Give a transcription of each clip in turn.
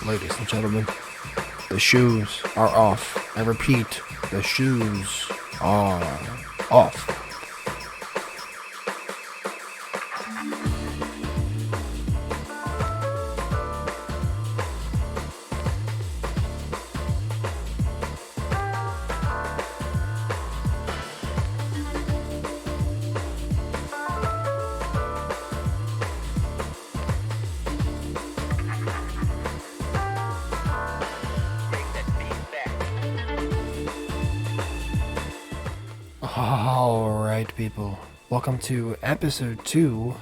Ladies and gentlemen, the shoes are off. I repeat, the shoes are off. Alright people, welcome to episode 2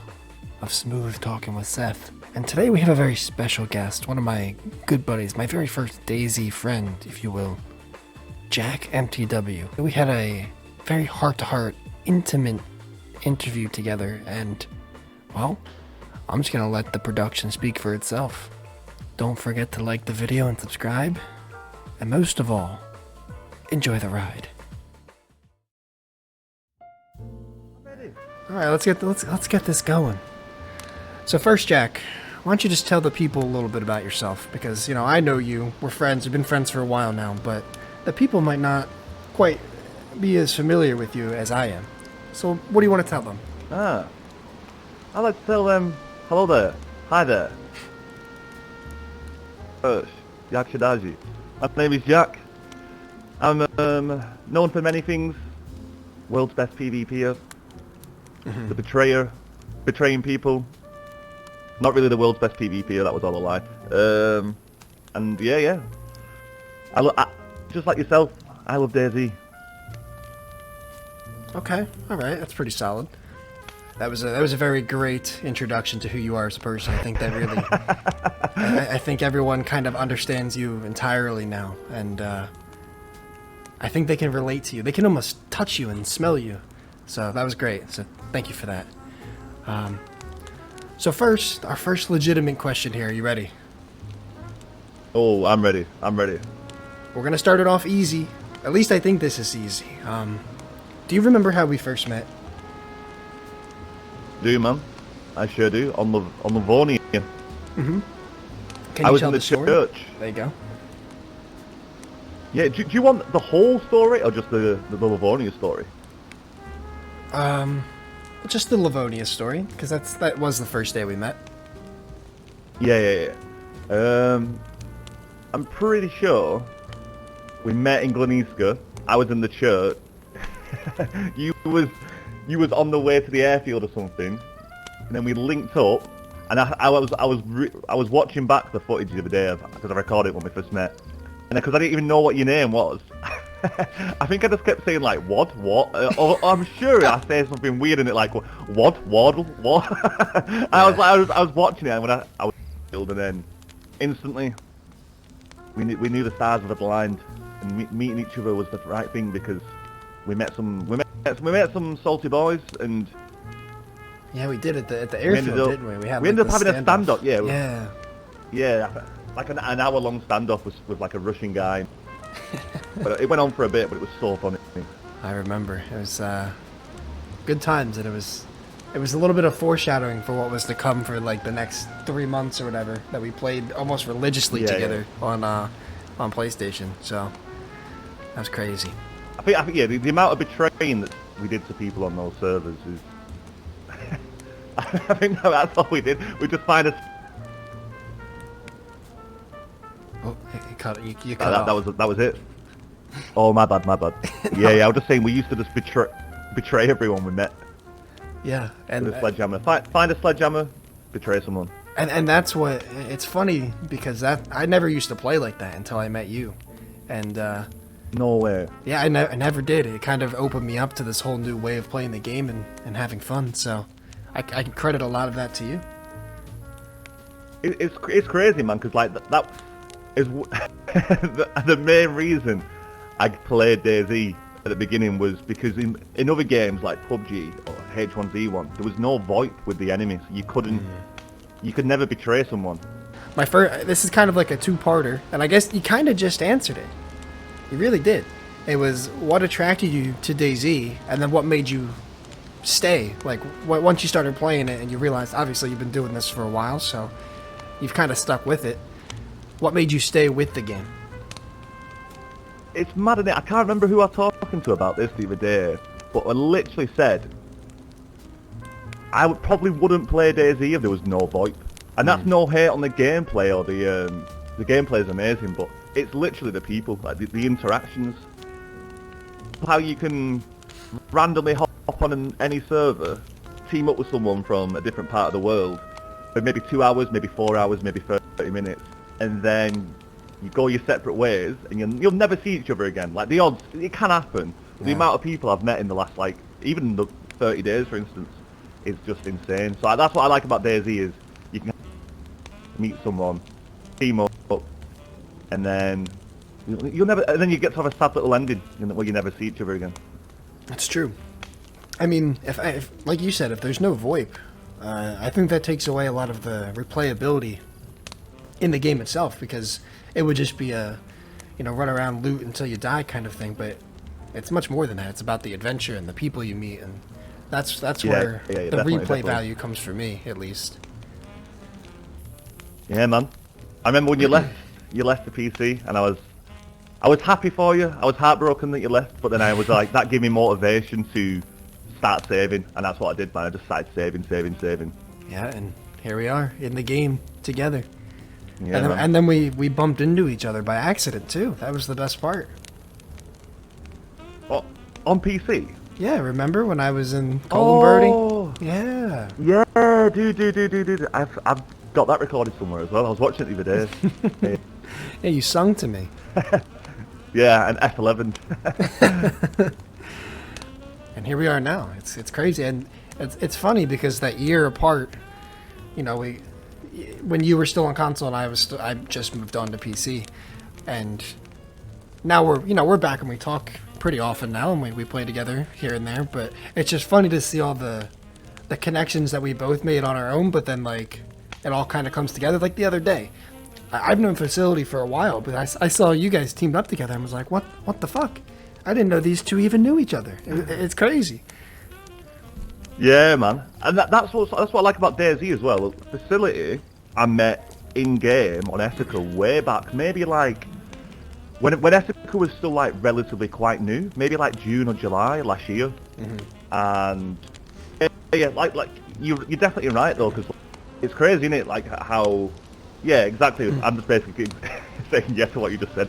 of Smooth Talking with Seth. And today we have a very special guest, one of my good buddies, my very first DayZ friend, if you will, JackMTW. We had a very heart-to-heart, intimate interview together, and, well, I'm just gonna let the production speak for itself. Don't forget to like the video and subscribe, and most of all, enjoy the ride. All right, let's get this going. So first, Jack, why don't you just tell the people a little bit about yourself? Because, you know, I know you. We're friends. We've been friends for a while now, but the people might not quite be as familiar with you as I am. So what do you want to tell them? I'd like to tell them, hello there, hi there. JackMTW. My name is Jack. I'm known for many things. World's best PvPer. The betrayer, betraying people. Not really the world's best PvPer, that was all a lie. And yeah. I just like yourself, I love DayZ. Okay, all right, that's pretty solid. That was a very great introduction to who you are as a person. I think that really, I think everyone kind of understands you entirely now, and I think they can relate to you. They can almost touch you and smell you. So that was great. So thank you for that. So first, our first legitimate question here. Are you ready? Oh, I'm ready. We're gonna start it off easy. At least I think this is easy. Do you remember how we first met? Do you, man? I sure do. On Livonia. Mm-hmm. Can you I was tell in the story? church. There you go. Yeah, do you want the whole story or just the Livonia story? Just the Livonia story, because that was the first day we met. Yeah. I'm pretty sure we met in Gleniska. I was in the church. you was on the way to the airfield or something, and then we linked up. And I was watching back the footage the other day because I recorded it when we first met, and because I didn't even know what your name was. I think I just kept saying like what, or I'm sure I said something weird in it like what. Yeah. I was watching it and when I was killed, and then instantly we knew the stars were blind, and meeting each other was the right thing because we met some salty boys, and yeah, we did at the airfield, didn't we? We ended up having a standoff. Yeah, like an hour-long standoff with like a Russian guy. But it went on for a bit, but it was so funny. I remember. It was good times, and it was a little bit of foreshadowing for what was to come for like the next 3 months or whatever that we played almost religiously together on PlayStation. So that was crazy. I think yeah, the amount of betraying that we did to people on those servers is. I think that's all we did. We just find us. Oh, you cut off. That was it. Oh, my bad. No. Yeah, I was just saying we used to just betray everyone we met. Yeah, and with a sledgehammer. Find a sledgehammer, betray someone. And that's what it's funny because I never used to play like that until I met you, and no way. Yeah, I never did. It kind of opened me up to this whole new way of playing the game and having fun. So I can credit a lot of that to you. It's crazy, man, because like that is the main reason I played DayZ at the beginning was because in other games like PUBG or H1Z1 there was no VoIP with the enemies. You could never betray someone. This is kind of like a two-parter, and I guess you kind of just answered it. You really did. It was what attracted you to DayZ, and then what made you stay. Like once you started playing it and you realized obviously you've been doing this for a while, so you've kind of stuck with it. What made you stay with the game? It's mad, isn't it? I can't remember who I was talking to about this the other day, but I literally said probably wouldn't play DayZ if there was no VoIP. And that's no hate on the gameplay or the gameplay is amazing, but it's literally the people, like the interactions. How you can randomly hop on any server, team up with someone from a different part of the world for maybe 2 hours, maybe 4 hours, maybe 30 minutes, and then you go your separate ways, and you'll never see each other again. Like, the odds, it can happen. Yeah. The amount of people I've met in the last, like, even the 30 days, for instance, is just insane. So that's what I like about DayZ is you can meet someone, team up, and then you'll never, and then you get to have a sad little ending where you never see each other again. That's true. I mean, if like you said, if there's no VoIP, I think that takes away a lot of the replayability in the game itself, because it would just be a, run around, loot until you die kind of thing. But it's much more than that. It's about the adventure and the people you meet, and that's where the replay value comes for me, at least. Yeah, man. I remember when you left the PC, and I was happy for you. I was heartbroken that you left, but then I was like, that gave me motivation to start saving, and that's what I did, man. I just started saving. Yeah, and here we are in the game together. Yeah, and then we bumped into each other by accident too. That was the best part. Oh, on PC? Yeah, remember when I was in Golden Oh, Yeah. Yeah, dude. I've got that recorded somewhere as well. I was watching it the other day. Yeah, you sung to me. Yeah, an F11. And here we are now. It's crazy, and it's funny because that year apart, when you were still on console and I just moved on to PC, and now we're back and we talk pretty often now, and we play together here and there. But it's just funny to see all the connections that we both made on our own, but then like it all kind of comes together. Like the other day, I've known Facility for a while, but I saw you guys teamed up together and was like, what the fuck? I didn't know these two even knew each other. It's crazy. Yeah, man. And that's what I like about DayZ as well. Facility, I met in-game on Ethica way back, maybe like when Ethica was still like relatively quite new, maybe like June or July last year. And yeah, like you're definitely right though, because it's crazy, isn't it? Like how, yeah, exactly. I'm just basically saying yes to what you just said.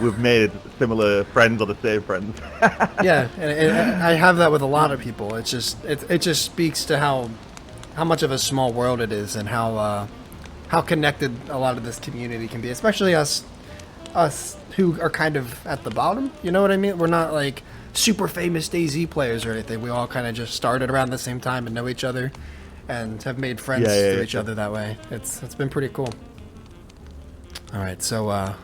We've made similar friends or the same friends. Yeah, and I have that with a lot of people. It just speaks to how much of a small world it is, and how connected a lot of this community can be, especially us who are kind of at the bottom. You know what I mean? We're not like super famous DayZ players or anything. We all kind of just started around the same time and know each other, and have made friends through each other that way. It's been pretty cool. All right, so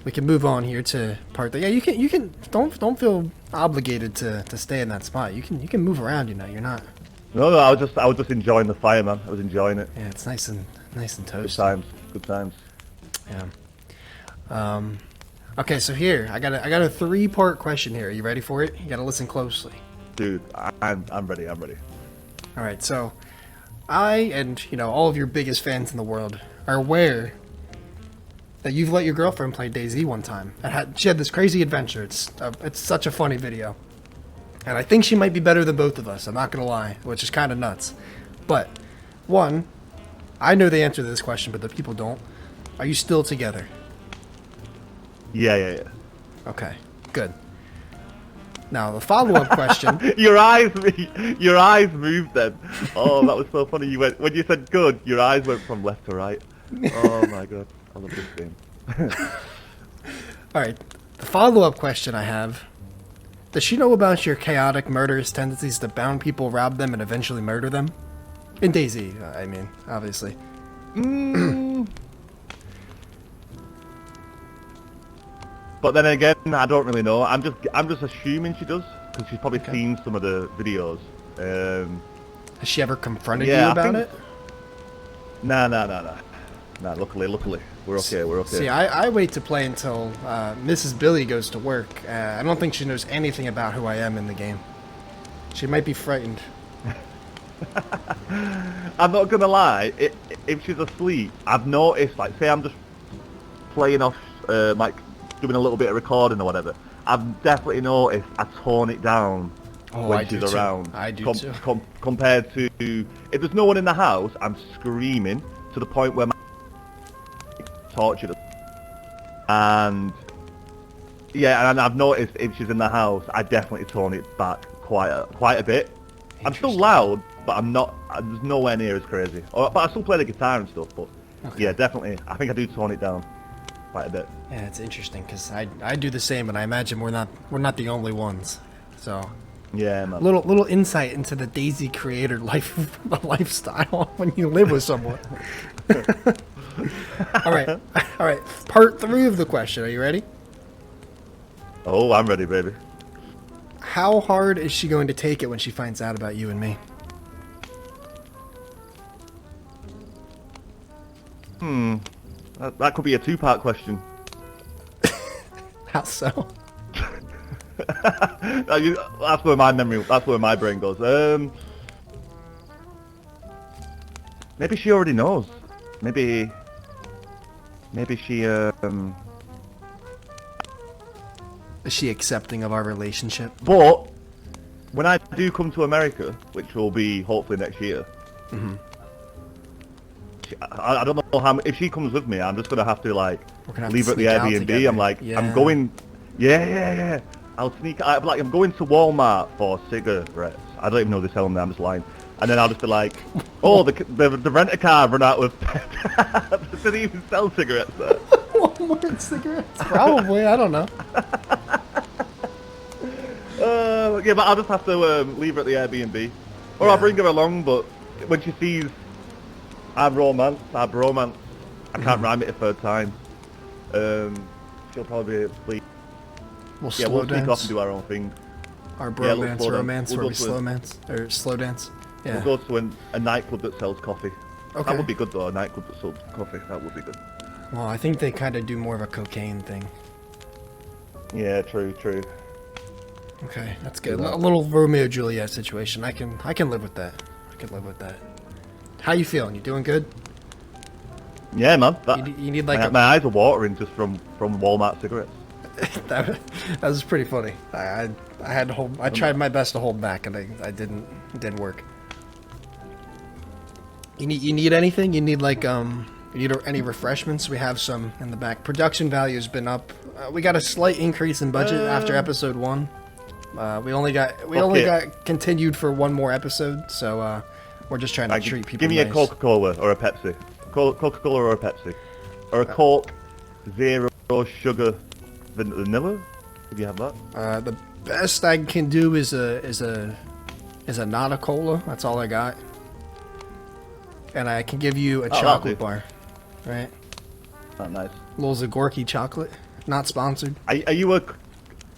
we can move on here to part 3. Yeah, you can don't feel obligated to stay in that spot. You can move around. You're not. No, I was just enjoying the fire, man. I was enjoying it. Yeah, it's nice and toasty. Good times. Yeah. Okay, so here I got a 3-part question here. Are you ready for it? You got to listen closely. Dude, I'm ready. All right, so I and all of your biggest fans in the world are aware that you've let your girlfriend play DayZ one time. She had this crazy adventure. It's such a funny video, and I think she might be better than both of us. I'm not gonna lie, which is kind of nuts. But one, I know the answer to this question, but the people don't. Are you still together? Yeah. Okay, good. Now the follow-up question. Your eyes moved then. Oh, that was so funny. When you said good, your eyes went from left to right. Oh my god. I love this game. Alright, the follow-up question I have. Does she know about your chaotic, murderous tendencies to bound people, rob them, and eventually murder them? In DayZ, I mean, obviously. But then again, I don't really know. I'm just assuming she does, because she's probably seen some of the videos. Has she ever confronted you about it? Nah. Luckily. We're okay. See, I wait to play until Mrs. Billy goes to work. I don't think she knows anything about who I am in the game. She might be frightened. I'm not gonna lie, if she's asleep, I've noticed, like, say I'm just playing off, like doing a little bit of recording or whatever, I've definitely noticed I tone it down when she's around. I do too. Compared to if there's no one in the house, I'm screaming to the point where my tortured us. And yeah, and I've noticed if she's in the house, I definitely tone it back quite a bit. I'm still loud, but I'm not. There's nowhere near as crazy. But I still play the guitar and stuff. But yeah, definitely, I think I do tone it down quite a bit. Yeah, it's interesting because I do the same, and I imagine we're not the only ones. So yeah, man. Little insight into the DayZ creator lifestyle when you live with someone. all right. Part 3 of the question. Are you ready? Oh, I'm ready, baby. How hard is she going to take it when she finds out about you and me? That could be a 2-part question. How so? That's where my brain goes. Maybe she already knows. Maybe she Is she accepting of our relationship? But when I do come to America, which will be hopefully next year, I don't know how. If she comes with me, I'm just gonna have to like leave her at the Airbnb. I'm like, I'm going. Yeah. I'll sneak. I'm going to Walmart for cigarettes. I don't even know this hell. I'm just lying. And then I'll just be like, oh, the rent-a-car run out with. Did he even sell cigarettes there? Walmart cigarettes? Probably. I don't know. Yeah, but I'll just have to leave her at the Airbnb, or I'll bring her along. But when she sees our bromance, I can't rhyme it a third time. She'll probably sleep. We'll sneak off and do our own thing. Our bromance, romance, where we slow dance. Yeah. We'll go to a nightclub that sells coffee. Okay. That would be good though. A nightclub that sells coffee. That would be good. Well, I think they kind of do more of a cocaine thing. Yeah, true. Okay, that's good. A little Romeo and Juliet situation. I can live with that. How you feeling? You doing good? Yeah, man. You need like my eyes are watering just from Walmart cigarettes. that was pretty funny. I had to hold. I tried my best to hold back, and it didn't work. You need anything? You need like you need any refreshments? We have some in the back. Production value has been up. We got a slight increase in budget after episode 1. We only got continued for 1 more episode, so we're just trying to treat people. Give me nice. a Coca-Cola or a Pepsi. Coca-Cola or a Pepsi, or a Coke Zero Sugar Vanilla. If you have that. The best I can do is a not a cola. That's all I got. And I can give you a chocolate bar, right? Oh, nice. A little Zagorki chocolate. Not sponsored. Do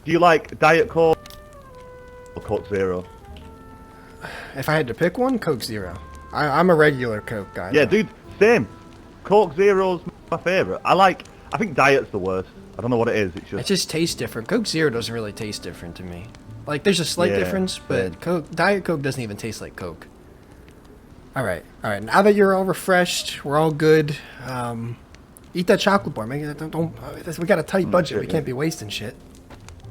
you like Diet Coke or Coke Zero? If I had to pick one, Coke Zero. I'm a regular Coke guy. Yeah, dude, same. Coke Zero's my favorite. I think Diet's the worst. I don't know what it is. It just tastes different. Coke Zero doesn't really taste different to me. Like, there's a slight difference, but Diet Coke doesn't even taste like Coke. All right. Now that you're all refreshed, we're all good. Eat that chocolate bar. We got a tight budget. We can't be wasting shit.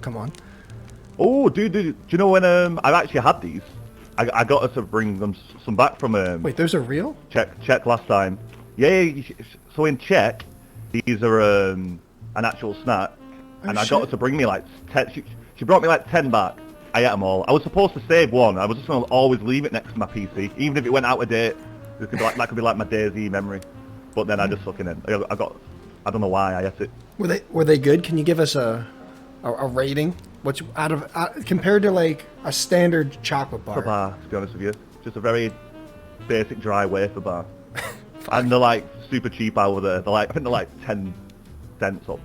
Come on. Oh, dude, do you know when I've actually had these? I got her to bring them some back from Wait, those are real? Czech last time. Yeah. So in Czech, these are an actual snack, and I got her to bring me like 10. She brought me like 10 back. I ate them all. I was supposed to save one. I was just gonna always leave it next to my PC, even if it went out of date. That could be like my DayZ memory. But then I just fucking I don't know why I ate it. Were they good? Can you give us a rating? What's compared to like a standard chocolate bar? A bar, to be honest with you, just a very basic dry wafer bar. And they're like super cheap over there. I think they're like 10 cents up.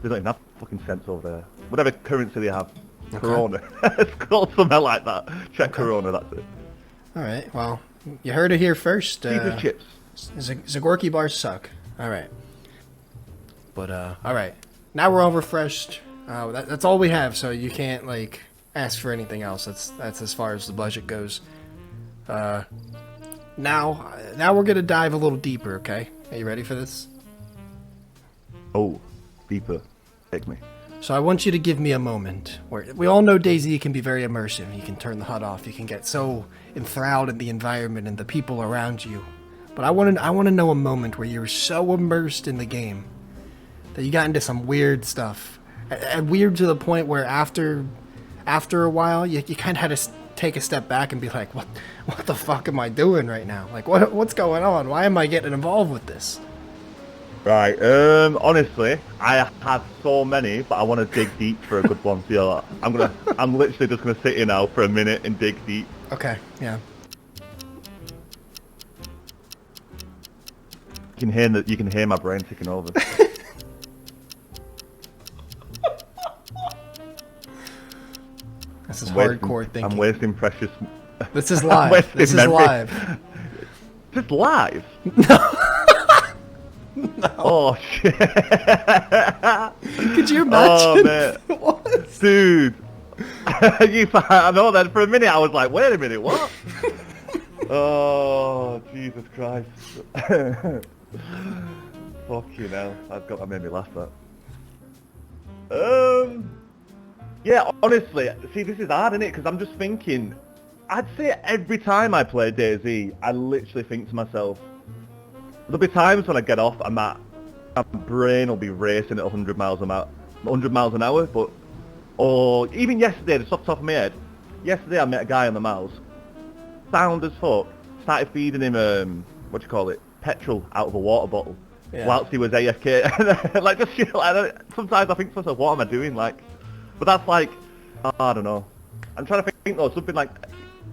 They don't even have fucking cents over there. Whatever currency they have. Okay. Corona. It's called something like that. Check Corona, that's it. Alright, well, you heard it here first. Cheese chips. Zagorki bars suck. Alright. But, alright. Now we're all refreshed. That's all we have, so you can't, like, ask for anything else. That's as far as the budget goes. Now we're gonna dive a little deeper, okay? Are you ready for this? Oh, deeper. Take me. So I want you to give me a moment where we all know DayZ can be very immersive. You can turn the HUD off. You can get so enthralled in the environment and the people around you. But I want to know a moment where you were so immersed in the game that you got into some weird stuff. And weird to the point where after a while, you kind of had to take a step back and be like, what the fuck am I doing right now? Like, what's going on? Why am I getting involved with this? Right, honestly, I have so many, but I want to dig deep for a good one. So yeah, I'm literally just gonna sit here now for a minute and dig deep. Okay, yeah. You can hear my brain ticking over. This is hardcore thinking. I'm wasting precious. This is live. This is live. Just live? No. Oh shit! Could you imagine? Oh man, dude. I know that for a minute I was like, wait a minute, what? Oh Jesus Christ! Fucking hell! That made me laugh. That. Yeah, honestly, see, this is hard, isn't it? Because I'm just thinking. I'd say every time I play DayZ, I literally think to myself, there'll be times when I get off, my brain will be racing at 100 miles an hour, but, or even yesterday, just off the top of my head, yesterday I met a guy on the mouse, sound as fuck, started feeding him, petrol out of a water bottle, whilst he was AFK, like, just shit like that. Sometimes I think to myself, what am I doing, like, but that's like, I don't know, I'm trying to think though, something like,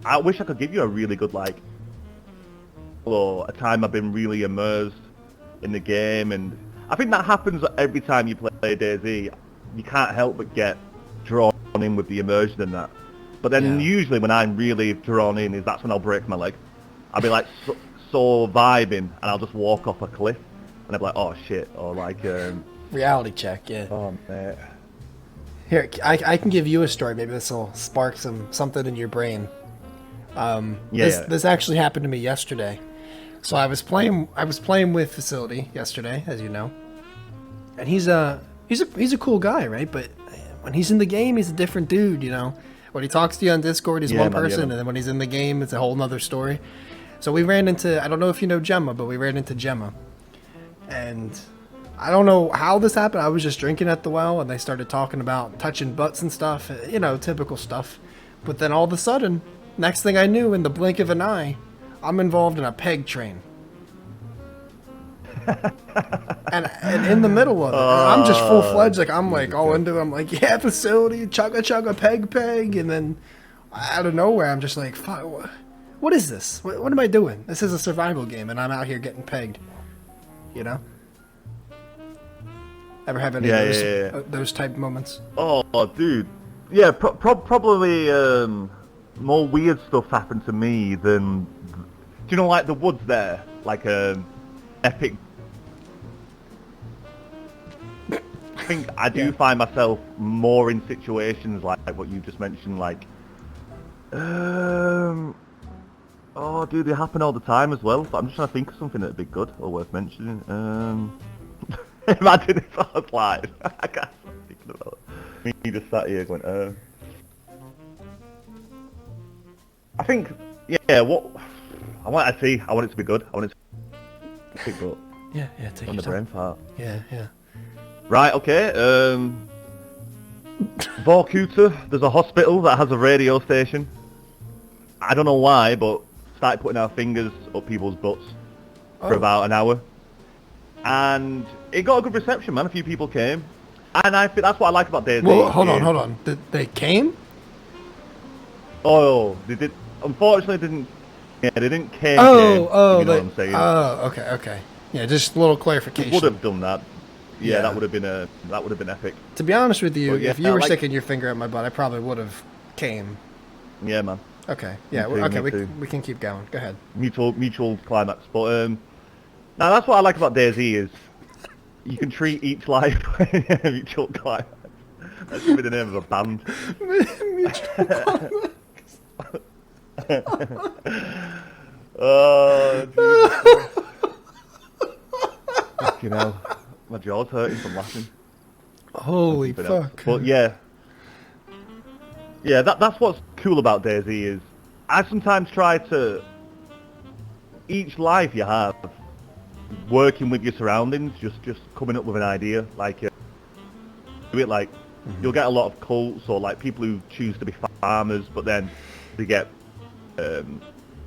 I wish I could give you a really good, like, or a time I've been really immersed in the game, and I think that happens every time you play DayZ. You can't help but get drawn in with the immersion and that. But then usually when I'm really drawn in, that's when I'll break my leg. I'll be like so vibing, and I'll just walk off a cliff, and I'll be like, oh shit, or like reality check, yeah. Oh man. Here, I can give you a story. Maybe this will spark something in your brain. This actually happened to me yesterday. So I was playing with Facility yesterday, as you know, and he's a cool guy, right? But when he's in the game, he's a different dude, you know. When he talks to you on Discord, he's one person, and then when he's in the game, it's a whole nother story. So we ran into, I don't know if you know Gemma, but we ran into Gemma, and I don't know how this happened. I was just drinking at the well, and they started talking about touching butts and stuff, you know, typical stuff. But then all of a sudden, next thing I knew, in the blink of an eye, I'm involved in a peg train. and in the middle of it, I'm just full-fledged, like, I'm like all into it. I'm like, yeah, Facility, chugga, peg. And then out of nowhere, I'm just like, fuck, what is this? What am I doing? This is a survival game, and I'm out here getting pegged. You know? Ever have any of those type of moments? Oh, dude. Yeah, probably more weird stuff happened to me than... Do you know, like, the woods there? Like, epic... I think I do find myself more in situations like what you just mentioned, like... Oh, dude, they happen all the time as well, but I'm just trying to think of something that'd be good or worth mentioning. Imagine if I was live. I can't stop thinking about it. Me just sat here going, I think, yeah, what... I want it to be good. I want it to be good. Yeah, take on the brain fart. Yeah. Right, okay, Vorkuta, there's a hospital that has a radio station. I don't know why, but started putting our fingers up people's butts for about an hour. And it got a good reception, man. A few people came. And I think that's what I like about DayZ. Well, hold on. They came? Oh, they did. Unfortunately, didn't. Yeah, they didn't came. Oh, you know what I'm saying? Oh, okay. Yeah, just a little clarification. Would have done that. Yeah, that would have been epic. To be honest with you, if you were sticking your finger at my butt, I probably would have came. Yeah, man. Okay. Yeah. We can keep going. Go ahead. Mutual climax, but now that's what I like about DayZ is you can treat each life mutual climax. That should be the name of a band. Mutual climax. Oh, Jesus. You know. My jaw's hurting from laughing. Holy fuck. But yeah, that's what's cool about DayZ is I sometimes try to each life you have working with your surroundings, just coming up with an idea like do it like you'll get a lot of cults or like people who choose to be farmers, but then they get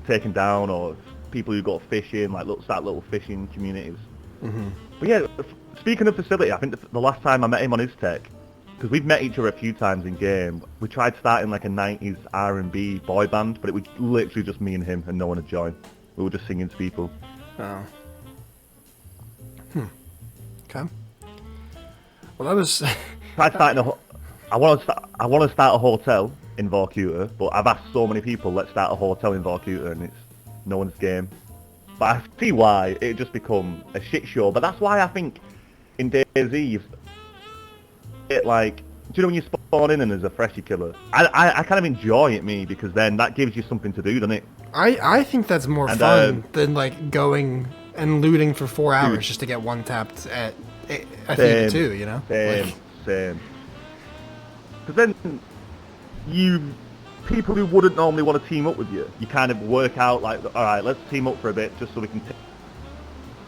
taken down, or people who go fishing, like start little fishing communities. But yeah, speaking of facility, I think the last time I met him on his tech, because we've met each other a few times in game, we tried starting like a 90s R&B boy band, but it was literally just me and him and no one had joined. We were just singing to people. Oh. Okay. Well, that was... I want to start a hotel in Vorkuta, but I've asked so many people, let's start a hotel in Vorkuta, and it's no one's game. But I see why it just become a shit show. But that's why I think in DayZ, it like, do you know when you spawn in and there's a freshie killer? I kind of enjoy it, because then that gives you something to do, doesn't it? I think that's more fun than like going and looting for 4 hours just to get one tapped at I think too, you know? Same. Because then people who wouldn't normally want to team up with you kind of work out like, all right, let's team up for a bit just so we can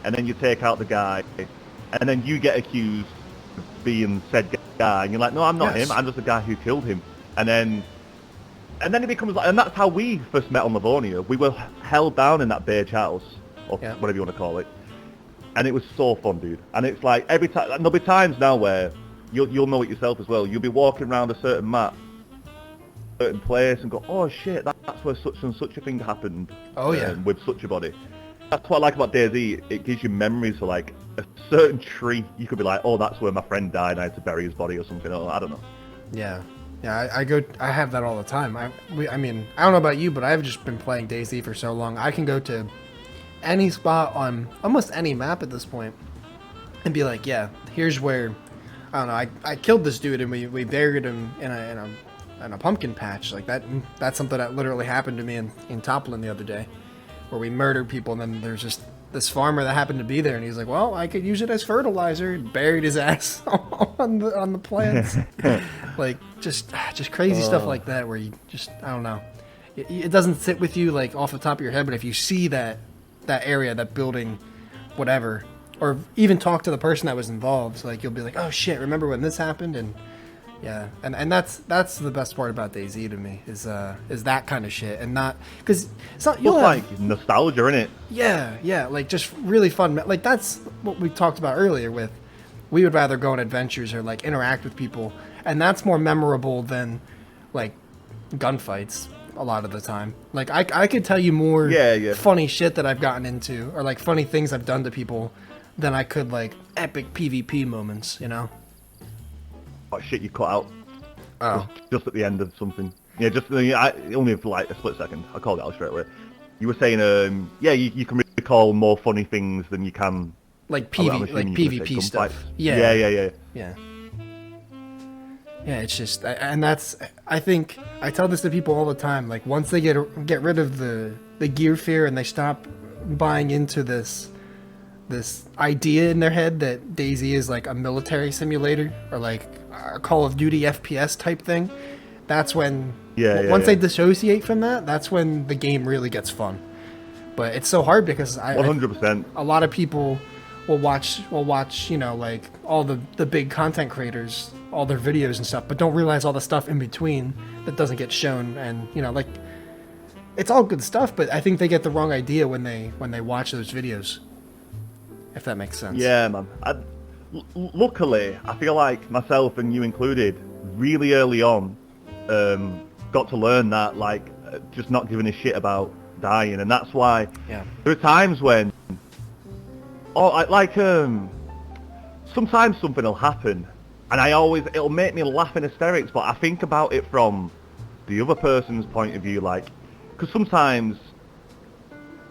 and then you take out the guy, and then you get accused of being said guy, and you're like, no, I'm not him, I'm just the guy who killed him. And then it becomes like, and that's how we first met on Livonia. We were held down in that beige house, or whatever you want to call it, and it was so fun, dude. And it's like every time, there'll be times now where you'll know it yourself as well. You'll be walking around a certain map, certain place, and go, oh shit, that's where such and such a thing happened. Oh yeah. With such a body. That's what I like about DayZ. It gives you memories for like a certain tree. You could be like, oh, that's where my friend died, and I had to bury his body or something. Or I don't know. Yeah. I have that all the time. I mean, I don't know about you, but I've just been playing DayZ for so long. I can go to any spot on almost any map at this point and be like, yeah, here's where, I don't know, I killed this dude and we buried him in a pumpkin patch. Like that's something that literally happened to me in Toplin the other day, where we murdered people, and then there's just this farmer that happened to be there, and he's like, well, I could use it as fertilizer, and buried his ass on the plants. Like just crazy stuff like that, where you just, I don't know, it doesn't sit with you like off the top of your head, but if you see that area, that building, whatever, or even talk to the person that was involved, like you'll be like, oh shit, remember when this happened? And yeah, and that's the best part about DayZ to me, is that kind of shit, and not, because it's not, you'll have, like nostalgia in it. Yeah, like just really fun. Like that's what we talked about earlier with, we would rather go on adventures or like interact with people, and that's more memorable than like gunfights a lot of the time. Like I could tell you more funny shit that I've gotten into, or like funny things I've done to people, than I could like epic PvP moments, you know? Oh shit, you cut out. Oh. Just at the end of something. Yeah, only for like a split second. I called it out straight away. You were saying, you can recall more funny things than you can... Like PvP stuff. Yeah. Yeah, it's just, and that's, I think, I tell this to people all the time, like once they get rid of the gear fear and they stop buying into this idea in their head that DayZ is like a military simulator or like a Call of Duty FPS type thing, that's when once they dissociate from that, that's when the game really gets fun. But it's so hard because 100%. A lot of people will watch, you know, like all the big content creators, all their videos and stuff, but don't realize all the stuff in between that doesn't get shown. And you know, like, it's all good stuff, but I think they get the wrong idea when they watch those videos, if that makes sense. Yeah, man. Luckily, I feel like myself and you included, really early on, got to learn that, like, just not giving a shit about dying, and that's why there are times when, sometimes something will happen, and it'll make me laugh in hysterics, but I think about it from the other person's point of view, like, because sometimes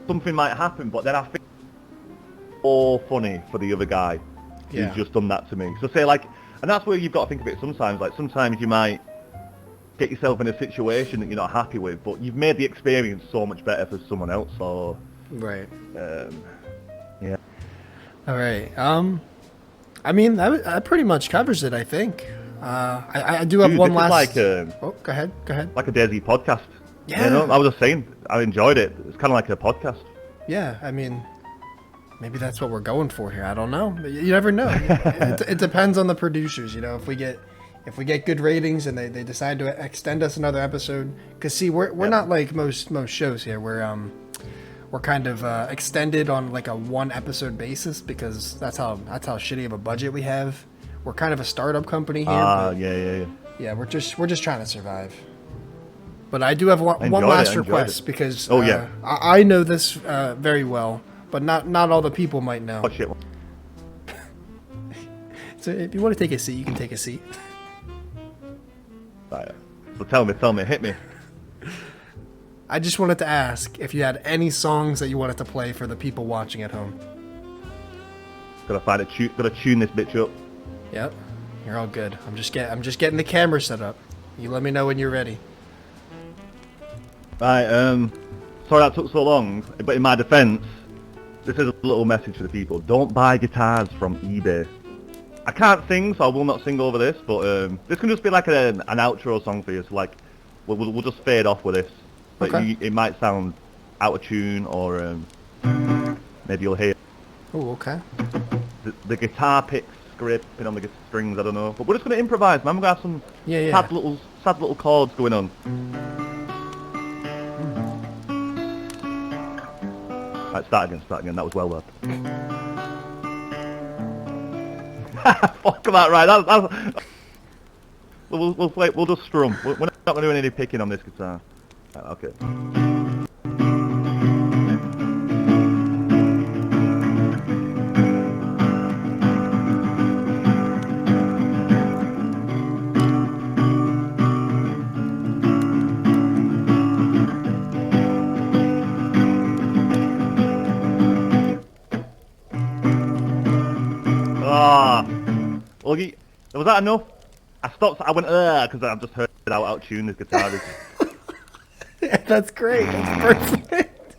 something might happen, but then I think all funny for the other guy who's just done that to me. So say like, and that's where you've got to think of it sometimes, like sometimes you might get yourself in a situation that you're not happy with, but you've made the experience so much better for someone else, or... Right. Yeah. Alright, I mean, that pretty much covers it, I think. I do have Dude, one this last... is like Oh, go ahead, go ahead. like a DayZ podcast. Yeah. You know, I was just saying, I enjoyed it. It's kind of like a podcast. Yeah, I mean, maybe that's what we're going for here. I don't know. You never know. It depends on the producers, you know. If we get good ratings and they decide to extend us another episode, because see, we're not like most shows here. We're kind of extended on like a 1 episode basis because that's how shitty of a budget we have. We're kind of a startup company here. Yeah. Yeah, we're just trying to survive. But I do have one last request because I know this very well, but not all the people might know. Oh shit. So if you want to take a seat, you can take a seat. Right. So tell me, hit me. I just wanted to ask if you had any songs that you wanted to play for the people watching at home. Gotta tune this bitch up. Yep, you're all good. I'm just getting the camera set up. You let me know when you're ready. Right, sorry that took so long, but in my defense, this is a little message for the people. Don't buy guitars from eBay. I can't sing, so I will not sing over this, but this can just be like an outro song for you, so like, we'll just fade off with this. But Okay. it might sound out of tune, or maybe you'll hear Oh, okay. the guitar picks scraping on the strings, I don't know. But we're just going to improvise, man. We're going to have some Yeah. sad little chords going on. Right, start again. That was well worth. Fuck that, right? We'll just strum. We're not going to do any picking on this guitar. Right, okay. Well, was that enough? I stopped. I went because I just heard how out of tune this guitar is. Yeah, that's great. That's perfect.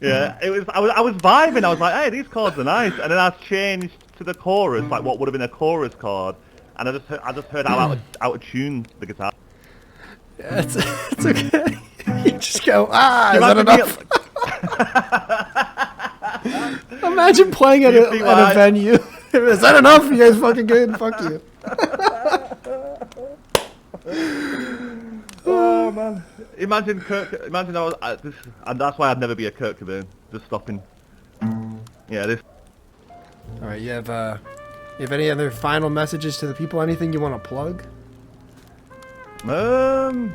Yeah, it was. I was vibing. I was like, hey, these chords are nice. And then I changed to the chorus, like what would have been a chorus chord, and I just heard how out of tune the guitar. Yeah, it's okay. You just go, is that enough? Imagine playing at a venue. Is that enough? You guys fucking good? Fuck you. Oh man! Imagine I was and that's why I'd never be a Kurt Cobain. Just stopping. Yeah, this. All right, you have any other final messages to the people? Anything you want to plug? Do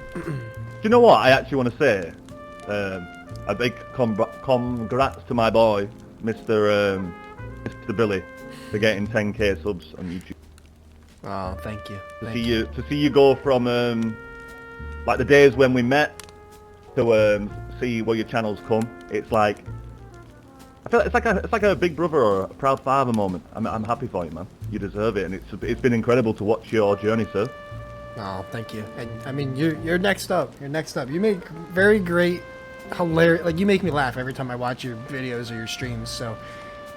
you know what I actually want to say? A big congrats to my boy, Mr. Billy, for getting 10k subs on YouTube. Oh, thank you. To see you go from like the days when we met to see where your channel's come. It's like I feel like it's like a big brother or a proud father moment. I'm happy for you, man. You deserve it, and it's been incredible to watch your journey, sir. Oh, thank you. And I mean, you're next up. You're next up. You make very great, hilarious. Like you make me laugh every time I watch your videos or your streams. So,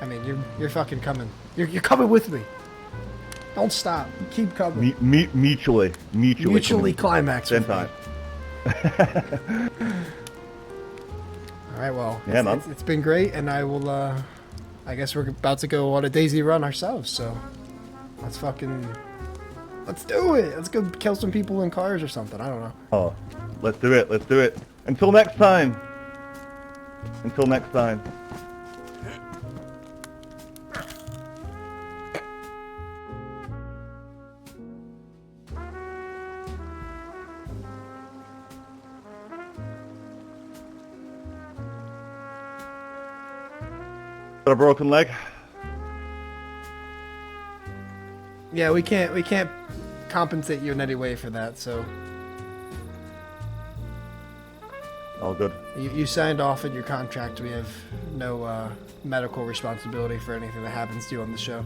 I mean, you're fucking coming. You're coming with me. Don't stop. Keep coming. Mutually climax. Same time. All right. Well, yeah, man. It's been great, and I will. I guess we're about to go on a DayZ run ourselves. So, let's do it. Let's go kill some people in cars or something. I don't know. Oh, let's do it. Until next time. Got a broken leg? Yeah, we can't compensate you in any way for that. So All good. you signed off in your contract. We have no medical responsibility for anything that happens to you on the show.